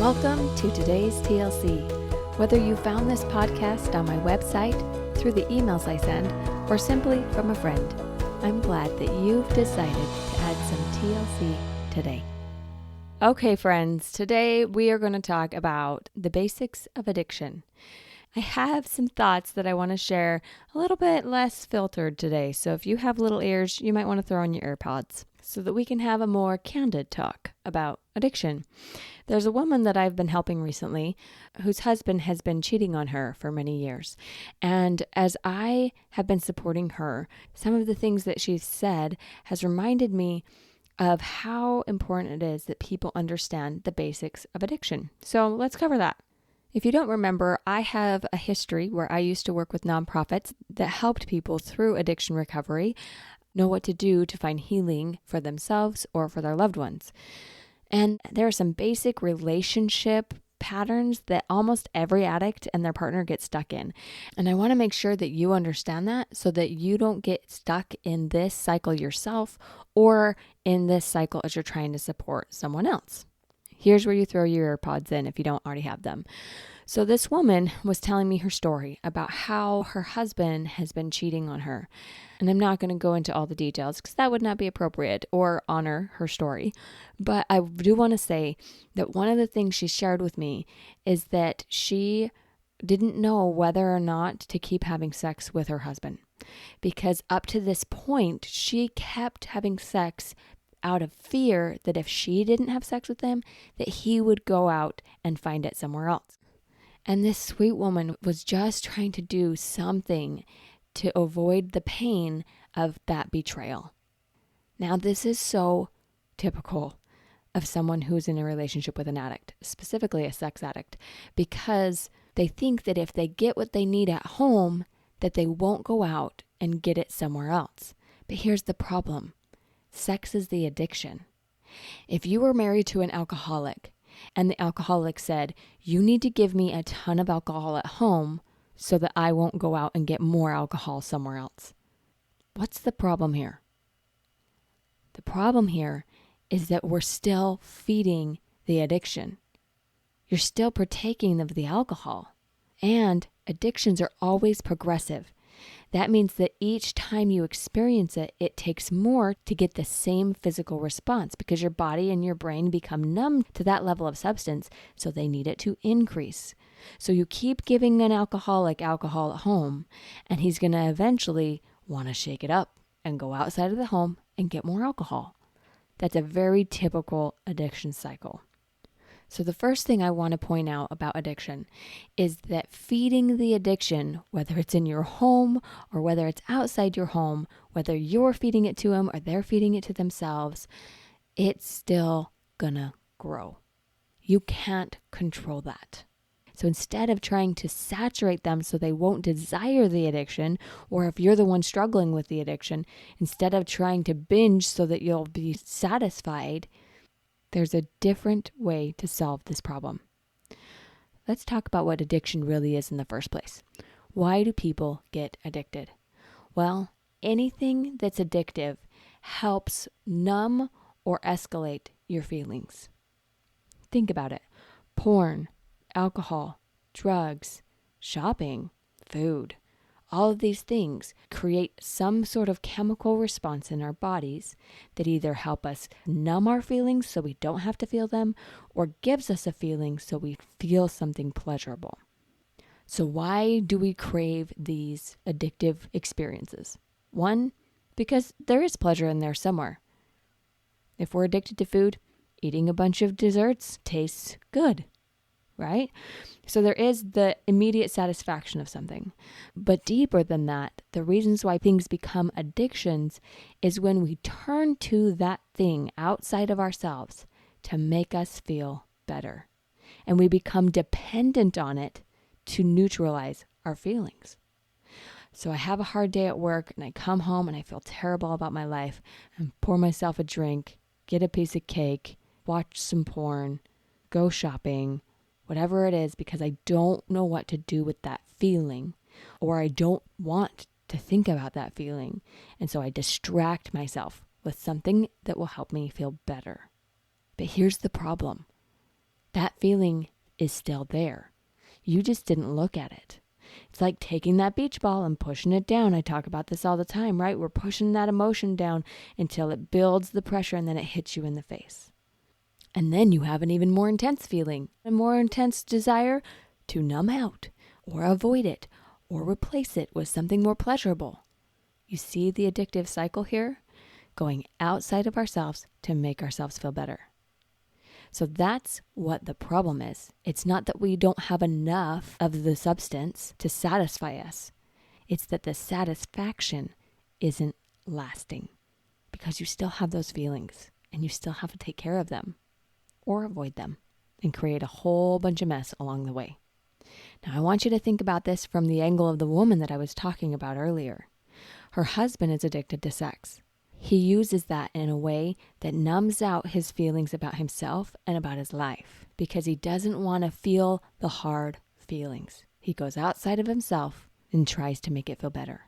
Welcome to today's TLC. Whether you found this podcast on my website, through the emails I send, or simply from a friend, I'm glad that you've decided to add some TLC today. Okay, friends, today we are going to talk about the basics of addiction. I have some thoughts that I want to share a little bit less filtered today. So if you have little ears, you might want to throw on your AirPods so that we can have a more candid talk about addiction. There's a woman that I've been helping recently whose husband has been cheating on her for many years. And as I have been supporting her, some of the things that she's said has reminded me of how important it is that people understand the basics of addiction. So let's cover that. If you don't remember, I have a history where I used to work with nonprofits that helped people through addiction recovery know what to do to find healing for themselves or for their loved ones. And there are some basic relationship patterns that almost every addict and their partner get stuck in. And I want to make sure that you understand that so that you don't get stuck in this cycle yourself or in this cycle as you're trying to support someone else. Here's where you throw your AirPods in if you don't already have them. So this woman was telling me her story about how her husband has been cheating on her. And I'm not going to go into all the details because that would not be appropriate or honor her story. But I do want to say that one of the things she shared with me is that she didn't know whether or not to keep having sex with her husband. Because up to this point, she kept having sex out of fear that if she didn't have sex with him, that he would go out and find it somewhere else. And this sweet woman was just trying to do something to avoid the pain of that betrayal. Now, this is so typical of someone who's in a relationship with an addict, specifically a sex addict, because they think that if they get what they need at home, that they won't go out and get it somewhere else. But here's the problem. Sex is the addiction. If you were married to an alcoholic and the alcoholic said, you need to give me a ton of alcohol at home so that I won't go out and get more alcohol somewhere else. What's the problem here? The problem here is that we're still feeding the addiction. You're still partaking of the alcohol. And addictions are always progressive. That means that each time you experience it, it takes more to get the same physical response because your body and your brain become numb to that level of substance, so they need it to increase. So you keep giving an alcoholic alcohol at home, and he's going to eventually want to shake it up and go outside of the home and get more alcohol. That's a very typical addiction cycle. So the first thing I want to point out about addiction is that feeding the addiction, whether it's in your home or whether it's outside your home, whether you're feeding it to them or they're feeding it to themselves, it's still gonna grow. You can't control that. So instead of trying to saturate them so they won't desire the addiction, or if you're the one struggling with the addiction, instead of trying to binge so that you'll be satisfied, there's a different way to solve this problem. Let's talk about what addiction really is in the first place. Why do people get addicted? Well, anything that's addictive helps numb or escalate your feelings. Think about it. Porn, alcohol, drugs, shopping, food. All of these things create some sort of chemical response in our bodies that either help us numb our feelings so we don't have to feel them, or gives us a feeling so we feel something pleasurable. So why do we crave these addictive experiences? One, because there is pleasure in there somewhere. If we're addicted to food, eating a bunch of desserts tastes good, right? So there is the immediate satisfaction of something. But deeper than that, the reasons why things become addictions is when we turn to that thing outside of ourselves to make us feel better. And we become dependent on it to neutralize our feelings. So I have a hard day at work and I come home and I feel terrible about my life and pour myself a drink, get a piece of cake, watch some porn, go shopping, whatever it is, because I don't know what to do with that feeling, or I don't want to think about that feeling. And so I distract myself with something that will help me feel better. But here's the problem. That feeling is still there. You just didn't look at it. It's like taking that beach ball and pushing it down. I talk about this all the time, right? We're pushing that emotion down until it builds the pressure and then it hits you in the face. And then you have an even more intense feeling, a more intense desire to numb out or avoid it or replace it with something more pleasurable. You see the addictive cycle here? Going outside of ourselves to make ourselves feel better. So that's what the problem is. It's not that we don't have enough of the substance to satisfy us. It's that the satisfaction isn't lasting because you still have those feelings and you still have to take care of them or avoid them and create a whole bunch of mess along the way. Now, I want you to think about this from the angle of the woman that I was talking about earlier. Her husband is addicted to sex. He uses that in a way that numbs out his feelings about himself and about his life because he doesn't want to feel the hard feelings. He goes outside of himself and tries to make it feel better.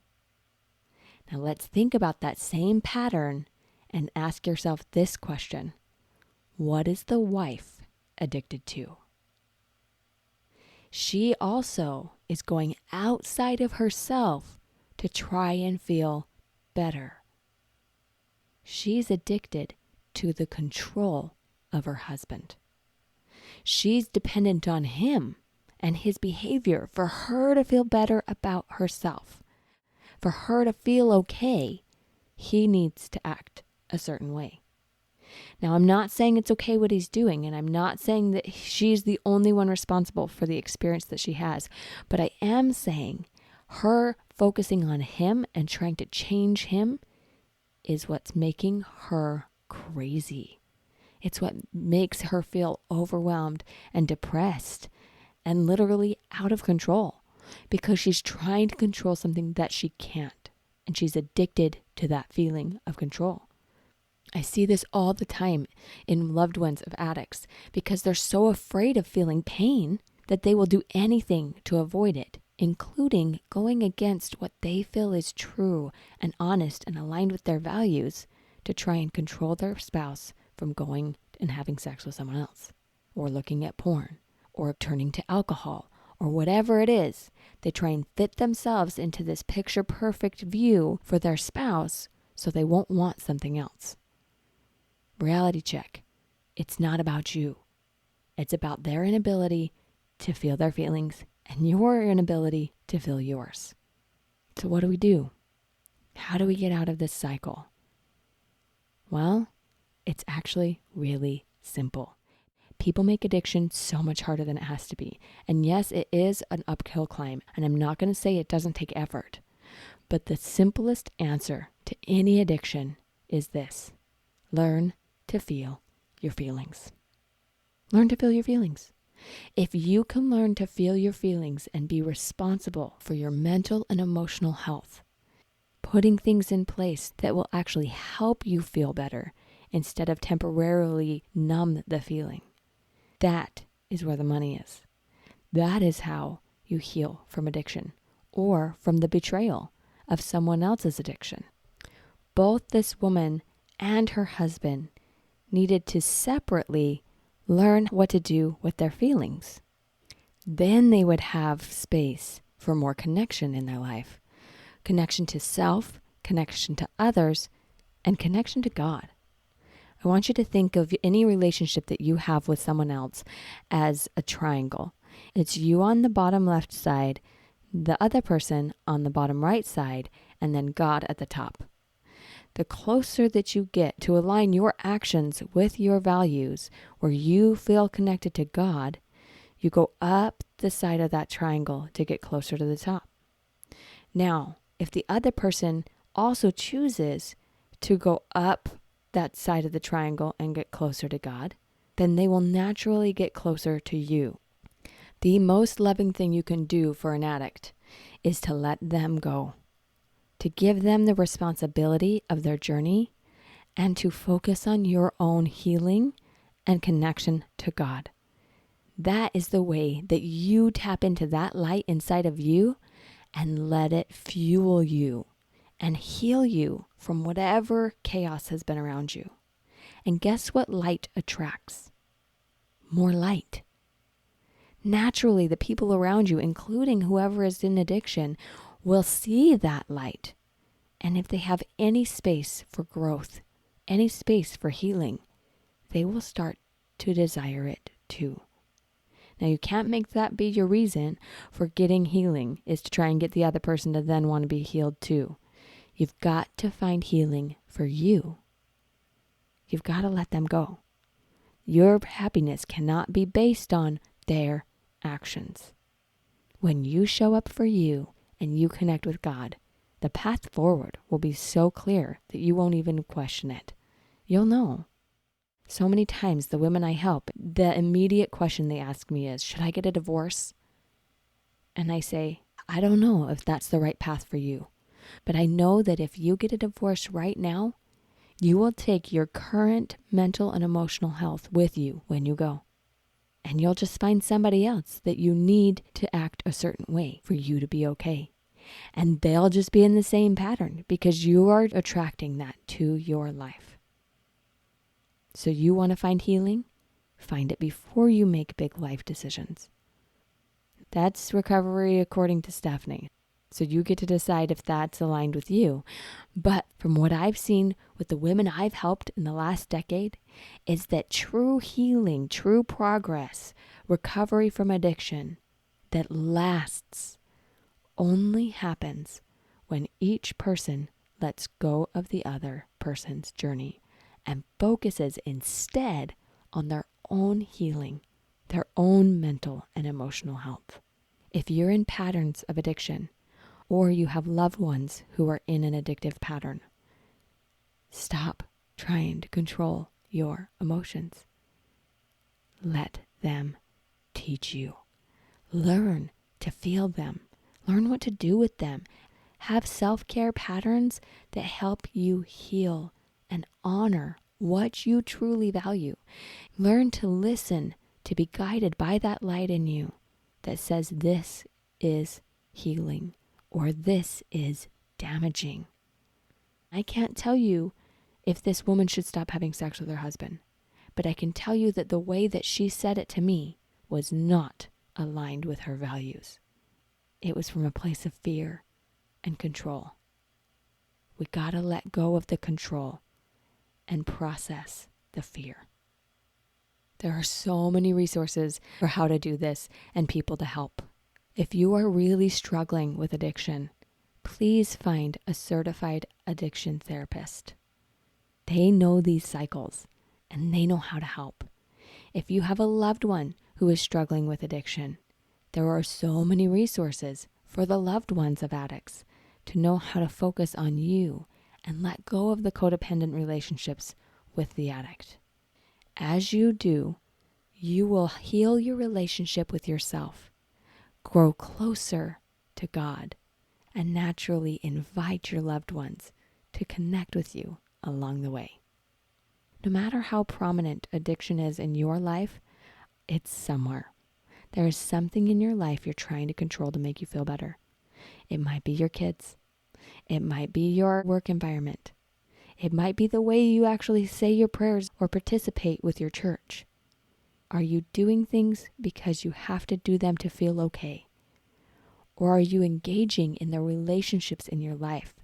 Now let's think about that same pattern and ask yourself this question. What is the wife addicted to? She also is going outside of herself to try and feel better. She's addicted to the control of her husband. She's dependent on him and his behavior for her to feel better about herself. For her to feel okay, he needs to act a certain way. Now, I'm not saying it's okay what he's doing, and I'm not saying that she's the only one responsible for the experience that she has, but I am saying her focusing on him and trying to change him is what's making her crazy. It's what makes her feel overwhelmed and depressed and literally out of control because she's trying to control something that she can't, and she's addicted to that feeling of control. I see this all the time in loved ones of addicts because they're so afraid of feeling pain that they will do anything to avoid it, including going against what they feel is true and honest and aligned with their values to try and control their spouse from going and having sex with someone else, or looking at porn, or turning to alcohol, or whatever it is. They try and fit themselves into this picture-perfect view for their spouse so they won't want something else. Reality check. It's not about you. It's about their inability to feel their feelings and your inability to feel yours. So what do? How do we get out of this cycle? Well, it's actually really simple. People make addiction so much harder than it has to be. And yes, it is an uphill climb. And I'm not going to say it doesn't take effort. But the simplest answer to any addiction is this. Learn to feel your feelings. Learn to feel your feelings. If you can learn to feel your feelings and be responsible for your mental and emotional health, putting things in place that will actually help you feel better instead of temporarily numb the feeling, that is where the money is. That is how you heal from addiction or from the betrayal of someone else's addiction. Both this woman and her husband needed to separately learn what to do with their feelings. Then they would have space for more connection in their life. Connection to self, connection to others, and connection to God. I want you to think of any relationship that you have with someone else as a triangle. It's you on the bottom left side, the other person on the bottom right side, and then God at the top. The closer that you get to align your actions with your values, where you feel connected to God, you go up the side of that triangle to get closer to the top. Now, if the other person also chooses to go up that side of the triangle and get closer to God, then they will naturally get closer to you. The most loving thing you can do for an addict is to let them go, to give them the responsibility of their journey, and to focus on your own healing and connection to God. That is the way that you tap into that light inside of you and let it fuel you and heal you from whatever chaos has been around you. And guess what light attracts? more light. Naturally, the people around you, including whoever is in addiction, will see that light. And if they have any space for growth, any space for healing, they will start to desire it too. Now, you can't make that be your reason for getting healing, is to try and get the other person to then want to be healed too. You've got to find healing for you. You've got to let them go. Your happiness cannot be based on their actions. When you show up for you and you connect with God, the path forward will be so clear that you won't even question it. You'll know. So many times the women I help, the immediate question they ask me is, should I get a divorce? And I say, I don't know if that's the right path for you. But I know that if you get a divorce right now, you will take your current mental and emotional health with you when you go. And you'll just find somebody else that you need to act a certain way for you to be okay. And they'll just be in the same pattern because you are attracting that to your life. So you want to find healing? Find it before you make big life decisions. That's recovery according to Stephanie. So you get to decide if that's aligned with you. But from what I've seen with the women I've helped in the last decade, is that true healing, true progress, recovery from addiction that lasts only happens when each person lets go of the other person's journey and focuses instead on their own healing, their own mental and emotional health. If you're in patterns of addiction, or you have loved ones who are in an addictive pattern, stop trying to control your emotions. Let them teach you. Learn to feel them. Learn what to do with them. Have self-care patterns that help you heal and honor what you truly value. Learn to listen, to be guided by that light in you that says this is healing or this is damaging. I can't tell you if this woman should stop having sex with her husband, but I can tell you that the way that she said it to me was not aligned with her values. It was from a place of fear and control. We gotta let go of the control and process the fear. There are so many resources for how to do this and people to help. If you are really struggling with addiction, please find a certified addiction therapist. They know these cycles and they know how to help. If you have a loved one who is struggling with addiction, there are so many resources for the loved ones of addicts to know how to focus on you and let go of the codependent relationships with the addict. As you do, you will heal your relationship with yourself, grow closer to God, and naturally invite your loved ones to connect with you along the way. No matter how prominent addiction is in your life, it's somewhere. There is something in your life you're trying to control to make you feel better. It might be your kids. It might be your work environment. It might be the way you actually say your prayers or participate with your church. Are you doing things because you have to do them to feel okay? Or are you engaging in the relationships in your life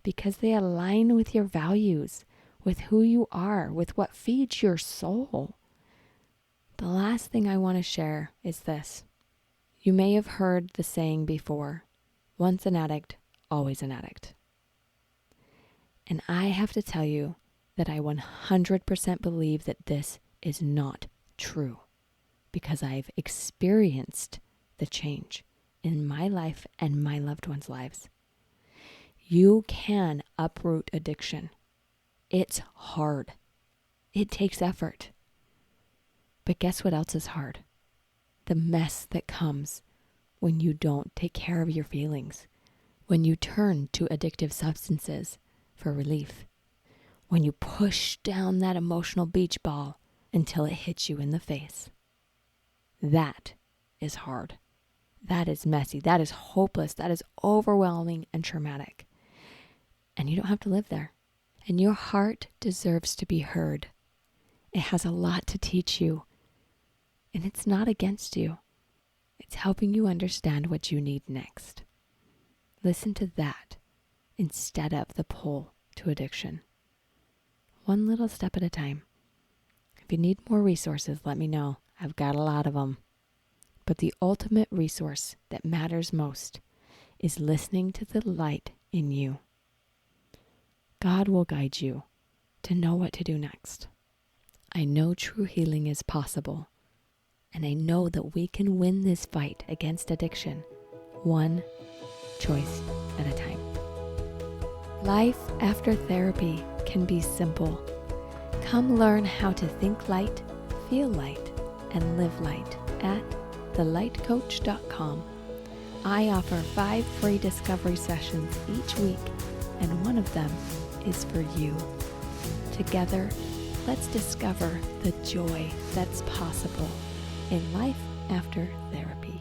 because they align with your values, with who you are, with what feeds your soul? The last thing I want to share is this. You may have heard the saying before, once an addict, always an addict. And I have to tell you that I 100% believe that this is not true because I've experienced the change in my life and my loved ones' lives. You can uproot addiction. It's hard. It takes effort. But guess what else is hard? The mess that comes when you don't take care of your feelings, when you turn to addictive substances for relief, when you push down that emotional beach ball until it hits you in the face. That is hard. That is messy. That is hopeless. That is overwhelming and traumatic. And you don't have to live there. And your heart deserves to be heard. It has a lot to teach you. And it's not against you. It's helping you understand what you need next. Listen to that instead of the pull to addiction. One little step at a time. If you need more resources, let me know. I've got a lot of them. But the ultimate resource that matters most is listening to the light in you. God will guide you to know what to do next. I know true healing is possible, and I know that we can win this fight against addiction, one choice at a time. Life after therapy can be simple. Come learn how to think light, feel light, and live light at thelightcoach.com. I offer 5 free discovery sessions each week, and one of them is for you. Together, let's discover the joy that's possible in life after therapy.